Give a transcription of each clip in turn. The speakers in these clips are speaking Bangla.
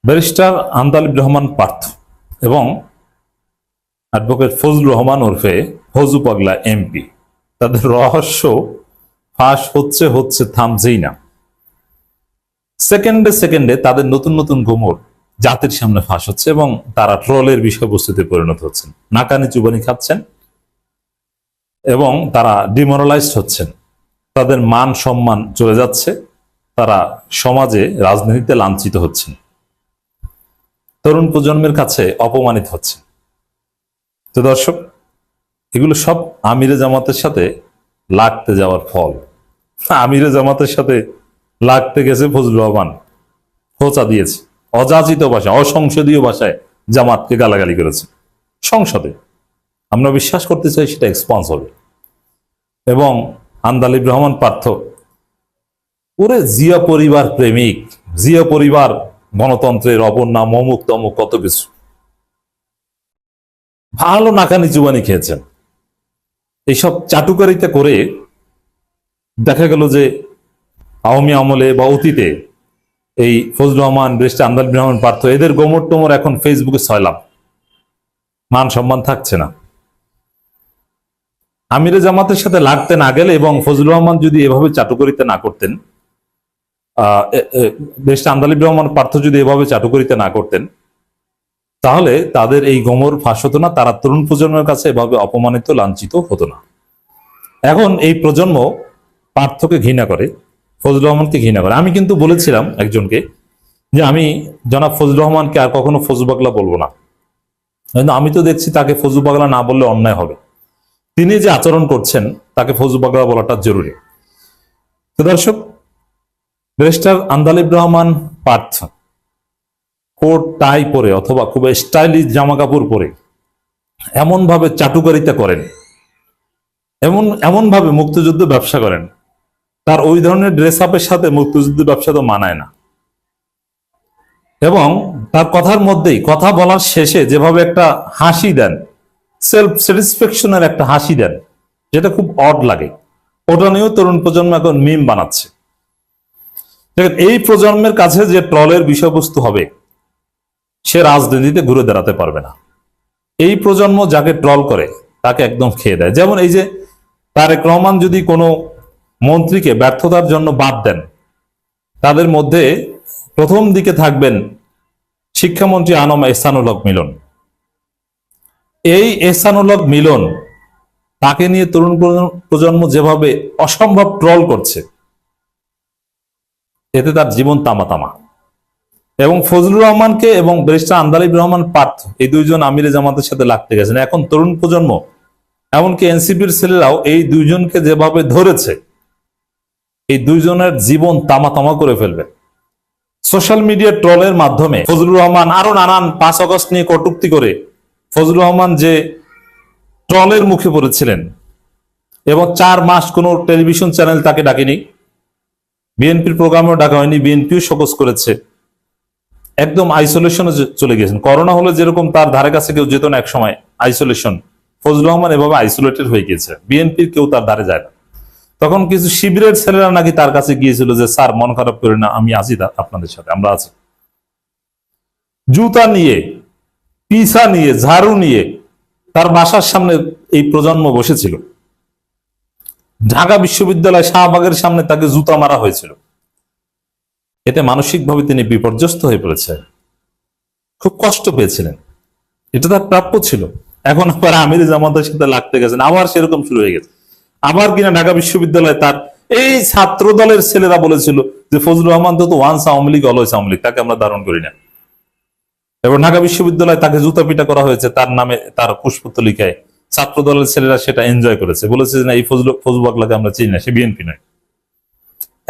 ব্যারিস্টার আন্দালিব রহমান পার্থ এবং অ্যাডভোকেট ফজলুর রহমান ওরফে ফজু পাগলা এমপি, তাদের রহস্য ফাঁস হচ্ছে থামছেই না। সেকেন্ডে সেকেন্ডে তাদের নতুন নতুন গোমর জাতির সামনে ফাঁস হচ্ছে এবং তারা ট্রলের বিষয়বস্তুতে পরিণত হচ্ছেন, নাকানি চুবানি খাচ্ছেন এবং তারা ডিমোরালাইজড হচ্ছেন। তাদের মান সম্মান চলে যাচ্ছে, তারা সমাজে রাজনীতিতে লাঞ্ছিত হচ্ছেন, তরুণ প্রজন্মের কাছে অপমানিত হচ্ছে। তো দর্শক, এগুলো সব আমিরে জামাতের সাথে লাগতে যাওয়ার ফল। আমিরে জামাতের সাথে লাগতে গেছে ফজলুর রহমান, খোঁচা দিয়েছে, অযাচিত ভাষায়, অসংসদীয় ভাষায় জামাতকে গালাগালি করেছে সংসদে। আমরা বিশ্বাস করতে চাই সেটা এক্সপন্স হবে। এবং আন্দালিব রহমান পার্থ পুরো জিয়া পরিবার প্রেমিক, জিয়া পরিবার গণতন্ত্রের অপর নাম, অমুক তমুক কত কিছু, ভালো নাকানি চুবানি খেয়েছেন। এইসব চাটুকারিতা করে দেখা গেল যে আওয়ামী আমলে বা অতীতে এই ফজলুর রহমান, ব্যারিস্টার আন্দালিব রহমান পার্থ, এদের গোমর টোমর এখন ফেসবুকে ছয়লাভ, মান সম্মান থাকছে না। আমিরে জামাতের সাথে লাগতে না গেলে এবং ফজলুর রহমান যদি এভাবে চাটুকারিতা না করতেন, ব্যারিস্টার আন্দালিব রহমান পার্থ যদি এভাবে চাটুকারিতা না করতেন, তাহলে তাদের এই গোমর ফাঁস হতো না, তারা তরুণ প্রজন্মের কাছে এভাবে অপমানিত, লাঞ্ছিত হতো না। এখন এই প্রজন্ম পার্থকে ঘৃণা করে, ফজলুর রহমানকে ঘৃণা করে। আমি কিন্তু বলেছিলাম একজনকে যে আমি জনাব ফজলুর রহমানকে আর কখনো ফজু পাগলা বলবো না, কিন্তু আমি তো দেখছি তাকে ফজু পাগলা না বললে অন্যায় হবে। তিনি যে আচরণ করছেন তাকে ফজু পাগলা বলাটা জরুরি। তো দর্শক, barrister Andalib Rahman Partho coat tie পরে অথবা খুব স্টাইলিশ জামা কাপড় পরে এমন ভাবে চাটুকারিতা করেন, এমন ভাবে মুক্তিযুদ্ধ ব্যবসা করেন, তার ওই ধরনের ড্রেস আপের সাথে মুক্তিযুদ্ধ ব্যবসা তো মানায় না। এবং তার কথার মধ্যেই, কথা বলার শেষে যেভাবে একটা হাসি দেন, সেলফ স্যাটিসফ্যাকশনের একটা হাসি দেন, যেটা খুব অড লাগে, ওটা নিয়েও তরুণ প্রজন্ম এখন মিম বানাচ্ছে। এই প্রজন্মের কাছে যে ট্রলের বিষয়বস্তু হবে, সে রাজনীতিতে ঘুরে দাঁড়াতে পারবে না। এই প্রজন্ম যাকে ট্রল করে তাকে একদম খেয়ে দেয়। যেমন এই যে তারেক রহমান যদি কোনো মন্ত্রীকে ব্যর্থতার জন্য বাদ দেন, তাদের মধ্যে প্রথম দিকে থাকবেন শিক্ষামন্ত্রী আনম এহসানুল হক মিলন। এই এহসানুল হক মিলন, তাকে নিয়ে তরুণ প্রজন্ম যেভাবে অসম্ভব ট্রল করছে, এতে তার জীবন তামা তামা। এবং ফজলুর রহমানকে এবং ব্যারিস্টার আন্দালিব রহমান পার্থ, এই দুইজন আমিরে জামাতের সাথে লাগতে গেছেন। এখন তরুণ প্রজন্ম, এমনকি এনসিপির ছেলেরাও এই দুইজনকে যেভাবে ধরেছে, এই দুইজনের জীবন তামা তামা করে ফেলবে। সোশ্যাল মিডিয়া ট্রলের মাধ্যমে ফজলুর রহমান আরো নানান 5 আগস্ট নিয়ে কটূক্তি করে ফজলুর রহমান যে ট্রলের মুখে পড়েছিলেন, এবং 4 মাস কোনো টেলিভিশন চ্যানেল তাকে ডাকেনি, বিএনপির প্রোগ্রামেও ডাকা হয়নি, বিএনপিও শোকজ করেছে, একদম আইসোলেশনে চলে গেছেন। করোনা হলে যেরকম তার ধারে কাছে কেউ যেত না এক সময়, আইসোলেশন, ফজলুর রহমান এভাবে আইসোলেটেড হয়ে গিয়েছে, বিএনপির কেউ তার ধারে যায় না। তখন কিছু শিবিরের ছেলেরা নাকি তার কাছে গিয়েছিল যে স্যার মন খারাপ করে না, আমি আছি আপনাদের সাথে, আমরা আছি। জুতা নিয়ে, পিসা নিয়ে, ঝাড়ু নিয়ে তার বাসার সামনে এই প্রজন্ম বসেছিল। ঢাকা বিশ্ববিদ্যালয় শাহবাগের সামনে তাকে জুতা মারা হয়েছিল। এতে মানসিকভাবে তিনি বিপর্যস্ত হয়ে পড়েছে, খুব কষ্ট পেয়েছিলেন, এটা তার প্রাপ্য ছিল। এখন আবার আমিরে জামাতের সাথে লাগতে গেছেন, আবার সেরকম শুরু হয়ে গেছে। আবার কিনা ঢাকা বিশ্ববিদ্যালয়ে তার এই ছাত্র দলের ছেলেরা বলেছিল যে ফজলুর রহমান তো ওয়ান্স আওয়ামী লীগ অলওয়েজ আওয়ামী লীগ, তাকে আমরা ধারণ করি না। এবং ঢাকা বিশ্ববিদ্যালয়ে তাকে জুতা পিটা করা হয়েছে, তার নামে তার পুষ্পতলিকায় ছাত্র দলের ছেলেরা সেটা এনজয় করেছে, বলেছে যে না, এই ফজলু পাগলাকে আমরা চিনি না, সে বিএনপি নয়।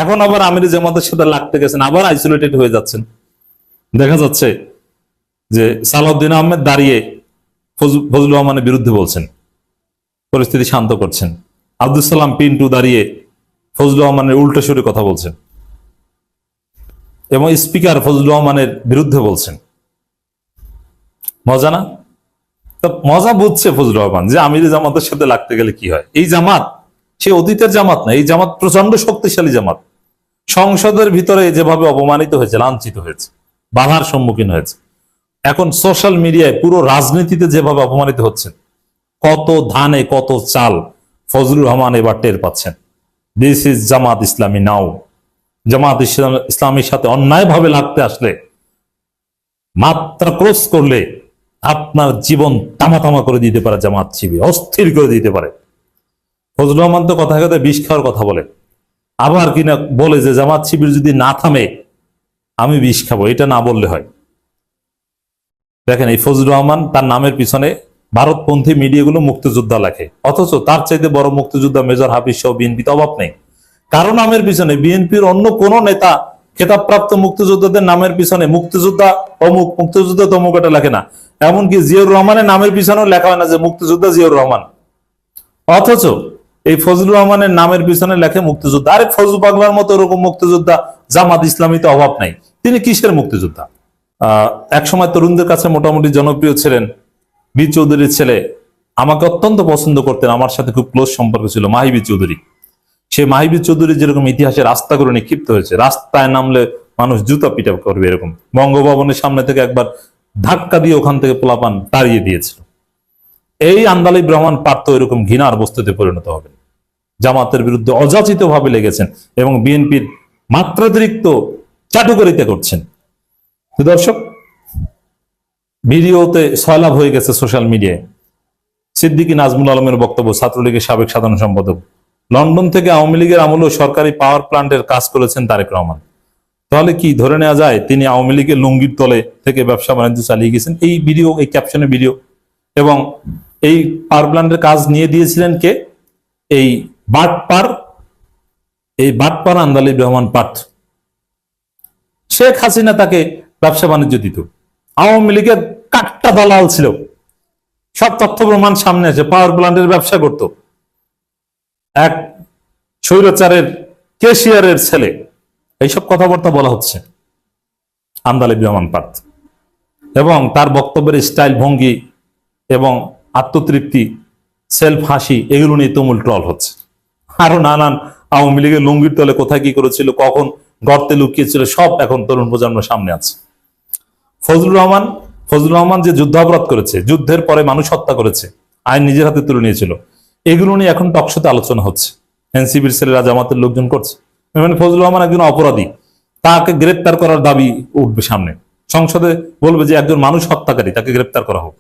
এখন আবার আমিরে জামাতের সাথে লাগতে গেছেন, আবার আইসোলেটেড হয়ে যাচ্ছেন। দেখা যাচ্ছে যে সালাউদ্দিন আহমেদ দাঁড়িয়ে ফজলুর রহমানের বিরুদ্ধে বলছেন, পরিস্থিতি শান্ত করছেন। আব্দুল সালাম পিন্টু দাঁড়িয়ে ফজলুর রহমানের উল্টো সুরে কথা বলছেন এবং স্পিকার ফজলুর রহমানের বিরুদ্ধে বলছেন। মজা না? তো মজা বুঝছে ফজলুর রহমান যে আমিরে জামাতের সাথে লাগতে গেলে কি হয়। এই জামাত সে অতীতের জামাত না, এই জামাত প্রচন্ড শক্তিশালী জামাত। সংসদের ভিতরে যেভাবে অপমানিত হয়েছে, লাঞ্ছিত হয়েছে, বাধার সম্মুখীন হয়েছে। এখন সোশ্যাল মিডিয়ায় পুরো রাজনীতিতে যেভাবে অপমানিত হচ্ছেন, কত ধানে কত চাল ফজলুর রহমান এবার টের পাচ্ছেন। দিস ইজ জামাত ইসলামী নাও। জামাত ইসলামীর সাথে অন্যায়ভাবে লাগতে আসলে, মাত্রা ক্রস করলে আপনার জীবন তামা করে দিতে পারে জামাত শিবির, অস্থির করে দিতে পারে। ফজলুর রহমান তো কথা কথা বিষ খাওয়ার কথা বলে, আবার কিনা বলে যে জামাত শিবির যদি না থামে আমি বিষ খাবো। এটা না বললে হয়? দেখেন, এই ফজলুর রহমান তার নামের পিছনে ভারতপন্থী মিডিয়াগুলো মুক্তিযোদ্ধা লেখে, অথচ তার চাইতে বড় মুক্তিযোদ্ধা মেজর হাফিজ সহ বিএনপিতে অভাব নেই। কারো নামের পিছনে, বিএনপির অন্য কোন নেতা খেতাবপ্রাপ্ত মুক্তিযোদ্ধাদের নামের পিছনে মুক্তিযোদ্ধা অমুক, মুক্তিযোদ্ধা তমুক এটা লেখে না। এমনকি জিয়াউর রহমানের নামের পিছনেও লেখা হয় না যে মুক্তিযোদ্ধা জিয়াউর রহমান, অথচ এই ফজলুর রহমানের নামের পিছনে লেখে মুক্তিযোদ্ধা। আরে ফজলু পাগলার মতো এরকম মুক্তিযোদ্ধা জামাত ইসলামীতে অভাব নাই। তিনি কিসের মুক্তিযোদ্ধা? একসময় তরুণদের কাছে মোটামুটি জনপ্রিয় ছিলেন বি চৌধুরীর ছেলে, আমাকে অত্যন্ত পছন্দ করতেন, আমার সাথে খুব ক্লোজ সম্পর্ক ছিল, মাহিবি চৌধুরী। সে মাহিবি চৌধুরী যেরকম ইতিহাসে রাস্তা করে নিক্ষিপ্ত হয়েছে, রাস্তায় নামলে মানুষ জুতা পিটা করবে এরকম, বঙ্গভবনের সামনে থেকে একবার ধাক্কা দিয়ে ওখান থেকে পোলাপান তাড়িয়ে দিয়েছিল। এই আন্দালিব রহমান পার্থ এরকম ঘৃণার বস্তুতে পরিণত হবেন। জামাতের বিরুদ্ধে অযাচিত ভাবে লেগেছেন এবং বিএনপির মাত্রাতিরিক্ত চাটুকারিতা করছেন। দর্শক, ভিডিওতে সয়লাভ হয়ে গেছে সোশ্যাল মিডিয়ায়। সিদ্দিকী নাজমুল আলমের বক্তব্য, ছাত্রলীগের সাবেক সাধারণ সম্পাদক, লন্ডন থেকে আওয়ামী লীগের আমলেও সরকারি পাওয়ার প্ল্যান্টের কাজ করেছেন তারেক রহমান। তাহলে কি ধরে নেওয়া যায় তিনি আওয়ামী লীগের লুঙ্গির তলে থেকে ব্যবসা বাণিজ্য চালিয়ে গেছেন? এই ভিডিও, এই ক্যাপশনের ভিডিও। এবং এই পাওয়ার প্ল্যান্টের কাজ নিয়ে দিয়েছিলেন কে? এই বাটপার আন্দালিব রহমান পার্থ। শেখ হাসিনা তাকে ব্যবসা বাণিজ্য দিত, আওয়ামী লীগের কাট্টা দালাল ছিল, সব তথ্য প্রমাণ সামনে আছে, পাওয়ার প্ল্যান্টের ব্যবসা করত। এক স্বৈরাচারের ক্যাশিয়ারের ছেলে, এইসব কথাবার্তা বলা হচ্ছে আন্দালিব রহমান পার্থ। এবং তার বক্তব্যের স্টাইল, ভঙ্গি এবং আত্মতৃপ্তি, সেলফ হাসি, এগুলো নিয়ে তুমুল ট্রল হচ্ছে। আরো নানান আওয়ামী লীগের লুঙ্গির তলে কোথায় কি করেছিল, কখন গর্তে লুকিয়েছিল, সব এখন তরুণ প্রজন্মের সামনে আছে। ফজলুর রহমান যে যুদ্ধাপরাধ করেছে, যুদ্ধের পরে মানুষ হত্যা করেছে, আইন নিজের হাতে তুলে নিয়েছিল, এগুলো নিয়ে এখন টকশোতে আলোচনা হচ্ছে। এনসিবির ছেলেরা, জামাতের লোকজন করছে। মানে ফজলুর রহমান একজন অপরাধী, তাকে গ্রেপ্তার করার দাবি উঠবে সামনে, সংসদে বলবে যে একজন মানুষ হত্যাকারী, তাকে গ্রেপ্তার করা হোক।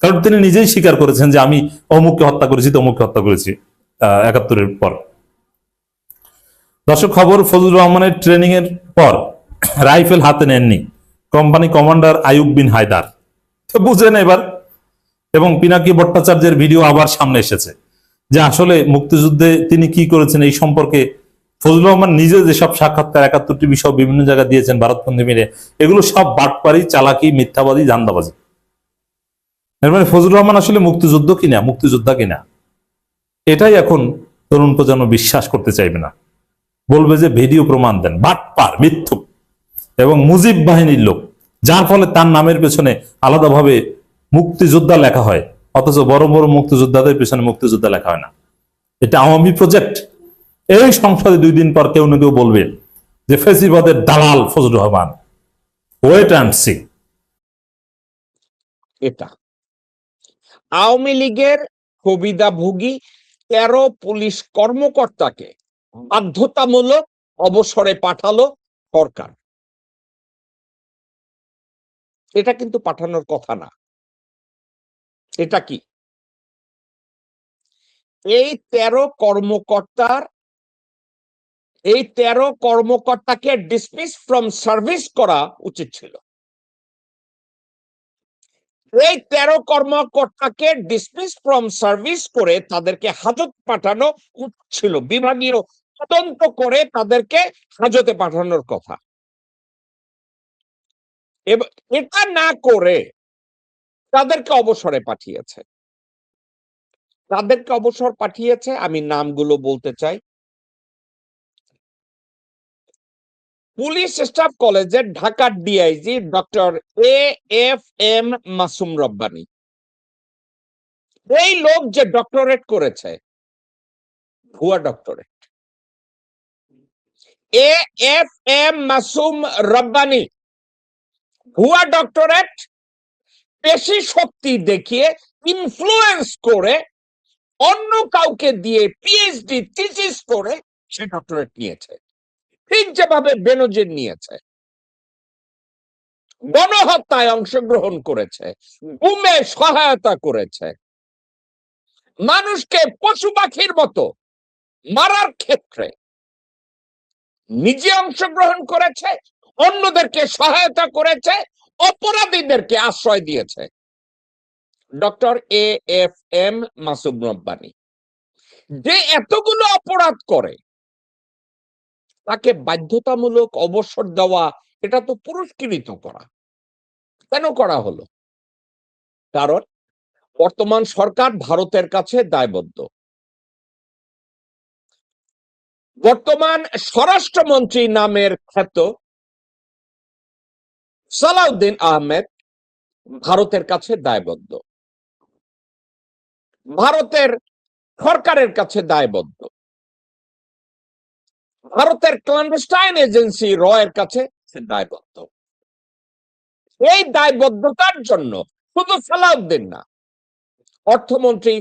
কারণ তিনি নিজেই স্বীকার করেছেন যে আমি অমুককে হত্যা করেছি, তমুককে হত্যা করেছি ৭১-এর পর। দর্শক, খবর, ফজলুর রহমানের ট্রেনিং এর পর রাইফেল হাতে নেননি কোম্পানি কমান্ডার আইয়ুব বিন হায়দার, তো বুঝেন এবার। এবং পিনাকি ভট্টাচার্যের ভিডিও আবার সামনে এসেছে যে আসলে মুক্তিযুদ্ধে তিনি কি করেছেন এই সম্পর্কে ফজলুর রহমান নিজে যেসব সাক্ষাৎকার ৭১টি বিষয় বিভিন্ন জায়গায় দিয়েছেন ভারতপন্থী মিলে, এগুলো সব বাটপারি, চালাকি, মিথ্যাবাদী, ধান্দাবাজি। এর মানে ফজলুর রহমান আসলে মুক্তিযোদ্ধা কিনা, এটাই এখন তরুণ প্রজন্ম বিশ্বাস করতে চাইবে না। বলবে যে ভিডিও প্রমাণ দেন, বাটপার, মিথ্যুক এবং মুজিব বাহিনীর লোক, যার ফলে তার নামের পেছনে আলাদাভাবে মুক্তিযোদ্ধা লেখা হয়, অথচ বড় বড় মুক্তিযোদ্ধাদের পেছনে মুক্তিযোদ্ধা লেখা হয় না। এটা আওয়ামী প্রজেক্ট। এই সংসদে 2 দিন পর কেউ না কেউ বলবে যে ফেসিবাদের দালাল Fazlur Rahman. Wait and see. এটা আওয়ামী লীগের সুবিধাভোগী 13 পুলিশ কর্মকর্তাকে বাধ্যতামূলক অবসরে পাঠালো সরকার। এটা কিন্তু পাঠানোর কথা না। এটা কি? এই 13 কর্মকর্তাকে ডিসমিস ফ্রম সার্ভিস করা উচিত ছিল। এই 13 কর্মকর্তাকে ডিসমিস ফ্রম সার্ভিস করে তাদেরকে হাজত পাঠানো উচিত ছিল। বিভাগীয় তদন্ত করে তাদেরকে হাজতে পাঠানোর কথা। এটা না করে তাদেরকে অবসরে পাঠিয়েছে। আমি নামগুলো বলতে চাই। পুলিশ স্টাফ কলেজের ঢাকার DIG doctor AFM Masum Rabbani. এই লোক যে ডক্টরেট করেছে, ভুয়া ডক্টরেট। AFM মাসুম রব্বানী ভুয়া ডক্টরেট পেশি শক্তি দেখিয়ে ইনফ্লুয়েন্স করে অন্য কাউকে দিয়ে পিএইচডি থিসিস করে সে ডক্টরেট নিয়েছে, ঠিক যেভাবে বেনজির নিয়েছে। গণহত্যায় অংশগ্রহণ করেছে, গুমে সহায়তা করেছে, মানুষকে পশু পাখির মতো মারার ক্ষেত্রে নিজে অংশগ্রহণ করেছে, অন্যদেরকে সহায়তা করেছে, অপরাধীদেরকে আশ্রয় দিয়েছে। ডক্টর AFM মাসুম রব্বানী যে এতগুলো অপরাধ করে তাকে বাধ্যতামূলক অবসর দেওয়া, এটা তো পুরস্কৃত করা। কেন করা হলো? কারণ বর্তমান সরকার ভারতের কাছে দায়বদ্ধ। বর্তমান স্বরাষ্ট্রমন্ত্রী নামের খ্যাত সালাউদ্দিন আহমেদ ভারতের কাছে দায়বদ্ধ, ভারতের সরকারের কাছে দায়বদ্ধ, ভারতের ক্ল্যান্ডস্টাইন এজেন্সি রয়ের কাছে দায়বদ্ধ। এই দায়বদ্ধতার জন্য শুধু সালাউদ্দিন না, অর্থমন্ত্রী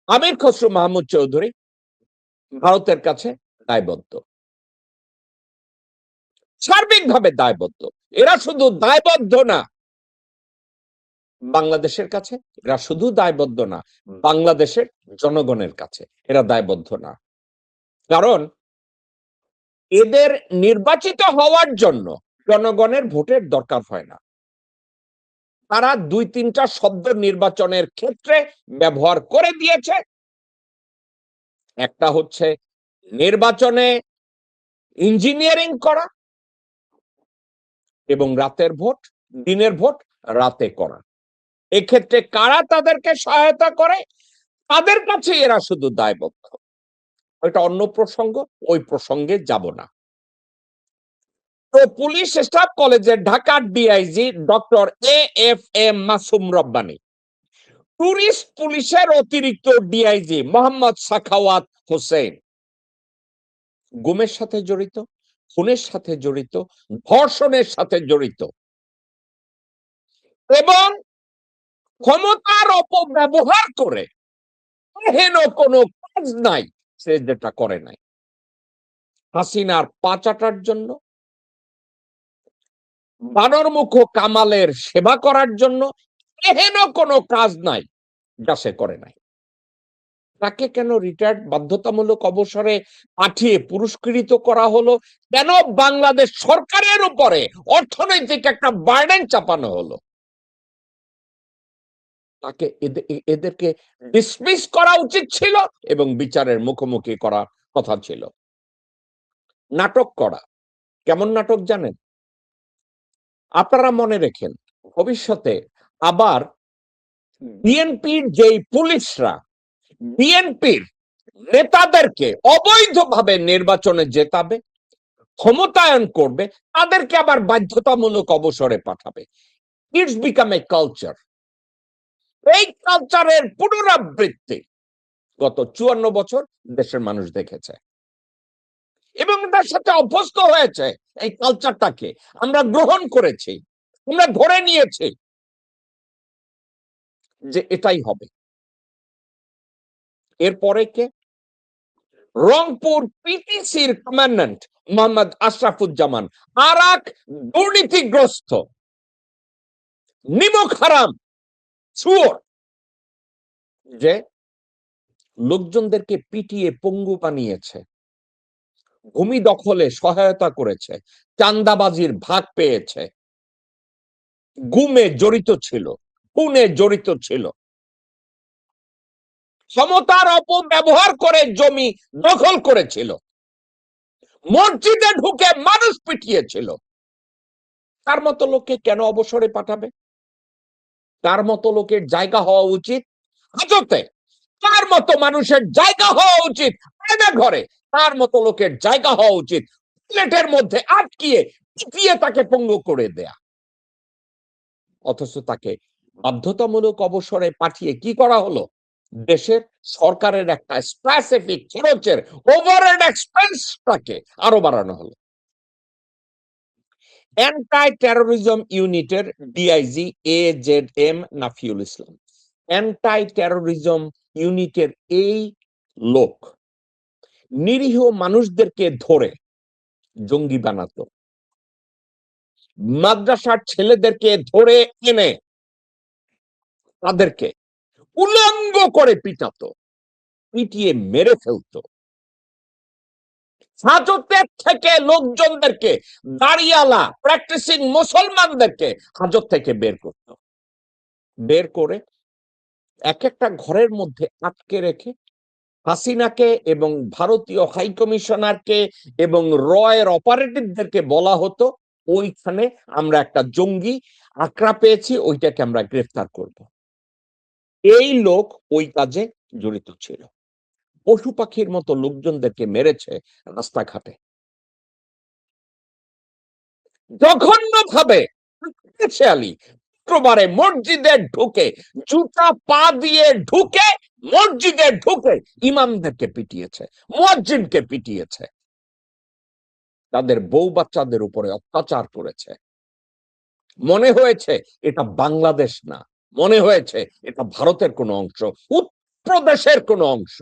আমির খসরু মাহমুদ চৌধুরী ভারতের কাছে দায়বদ্ধ, সার্বিকভাবে দায়বদ্ধ। এরা শুধু দায়বদ্ধ না বাংলাদেশের কাছে, এরা শুধু দায়বদ্ধ না বাংলাদেশের জনগণের কাছে, এরা দায়বদ্ধ না। কারণ এদের নির্বাচিত হওয়ার জন্য জনগণের ভোটের দরকার হয় না। তারা 2-3টা শব্দ নির্বাচনের ক্ষেত্রে ব্যবহার করে দিয়েছে। একটা হচ্ছে নির্বাচনে ইঞ্জিনিয়ারিং করা এবং রাতের ভোট, দিনের ভোট রাতে করা। এক্ষেত্রে কারা তাদেরকে সহায়তা করে? তাদের কাছে এরা শুধু দায়বদ্ধ। ওইটা অন্য প্রসঙ্গ, ওই প্রসঙ্গে যাব না। তো পুলিশ স্টাফ কলেজের ঢাকার DIG doctor AFM Masum Rabbani, tourist পুলিশের অতিরিক্ত ডিআইজি মোহাম্মদ সাখাওয়াত হোসেন গুমের সাথে জড়িত, খুনের সাথে জড়িত, ধর্ষণের সাথে জড়িত এবং ক্ষমতার অপব্যবহার করে হেন কোনো কাজ নাই সে যেটা করে নাই। হাসিনার পা চাটার জন্য, বানরমুখ কামালের সেবা করার জন্য হেন কোনো কাজ নাই যা সে করে নাই। তাকে কেন রিটায়ার্ড বাধ্যতামূলক অবসরে পাঠিয়ে পুরস্কৃত করা হলো? কেন বাংলাদেশ সরকারের উপরে অর্থনৈতিক একটা বার্ডেন চাপানো হলো? তাকে এদেরকে ডিসমিস করা উচিত ছিল এবং বিচারের মুখোমুখি করা কথা ছিল। নাটক করা, কেমন নাটক জানেন? আপনারা মনে রেখেন, ভবিষ্যতে আবার বিএনপির যেই পুলিশরা বিএনপির নেতাদেরকে অবৈধভাবে নির্বাচনে জেতাবে, ক্ষমতায়ন করবে, তাদেরকে আবার বাধ্যতামূলক অবসরে পাঠাবে। It's become a culture. এই কালচারের পুনরাবৃত্তি গত 54 বছর দেশের মানুষ দেখেছে এবং তার সাথে অভ্যস্ত হয়েছে। এই কালচারটাকে আমরা গ্রহণ করেছি, আমরা ধরে নিয়েছি যে এটাই হবে। এরপরে কে? রংপুর পিটিসির কমান্ড্যান্ট মোহাম্মদ আশরাফুজ্জামান, আর এক দুর্নীতিগ্রস্ত নিমক হারাম চোর, যে লোকজনদেরকে পিটিয়ে পঙ্গু বানিয়েছে, ভূমি দখলে সহায়তা করেছে, চাঁদাবাজির ভাগ পেয়েছে, গুমে জড়িত ছিল, খুনে জড়িত ছিল, ক্ষমতার অপব্যবহার করে জমি দখল করেছিল, মসজিদে ঢুকে মানুষ পিটিয়েছিল। তার মতো লোককে কেন অবসরে পাঠাবে? তার মতো লোকের জায়গা হওয়া উচিত হাজতে, তার মতো মানুষের জায়গা হওয়া উচিত আয়না ঘরে, তার মতো লোকের জায়গা হওয়া উচিত প্লেটের মধ্যে আটকিয়ে পিটিয়ে তাকে পঙ্গু করে দেয়া। অথচ তাকে বাধ্যতামূলক অবসরে পাঠিয়ে কি করা হলো? দেশের সরকারের একটা স্পেসিফিক খরচের ওভারহেড এক্সপেন্সটাকে আরো বাড়ানো হলো। অ্যান্টাই টেরোরিজম ইউনিটের ডিআইজি AZM নাফিউল ইসলাম, অ্যান্টাই টেরোরিজম ইউনিটের এই লোক নিরীহ মানুষদেরকে ধরে জঙ্গি বানাতো, মাদ্রাসার ছেলেদেরকে ধরে এনে তাদেরকে উলঙ্গ করে পিটাতো, পিটিয়ে মেরে ফেলতো। হাজতের থেকে লোকজনদেরকে, দাড়িয়ালা প্র্যাকটিসিং মুসলমানদেরকে হাজত থেকে বের করত, বের করে এক একটা ঘরের মধ্যে আটকে রেখে হাসিনাকে এবং ভারতীয় হাই কমিশনারকে এবং রয়ের অপারেটিভদেরকে বলা হতো ওইখানে আমরা একটা জঙ্গি আঁকড়া পেয়েছি, ওইটাকে আমরা গ্রেফতার করব। এই লোক ওই কাজে জড়িত ছিল, পশু পাখির মতো লোকজনদেরকে মেরেছে রাস্তাঘাটে জঘন্য ভাবে। শুক্রবারে মসজিদে ঢুকে, জুতা পা দিয়ে ঢুকে মসজিদে ঢুকে ইমামদেরকে পিটিয়েছে, মুয়াজ্জিনকে পিটিয়েছে, তাদের বউ বাচ্চাদের উপরে অত্যাচার করেছে। মনে হয়েছে এটা বাংলাদেশ না, মনে হয়েছে এটা ভারতের কোনো অংশ, উত্তরপ্রদেশের কোনো অংশ।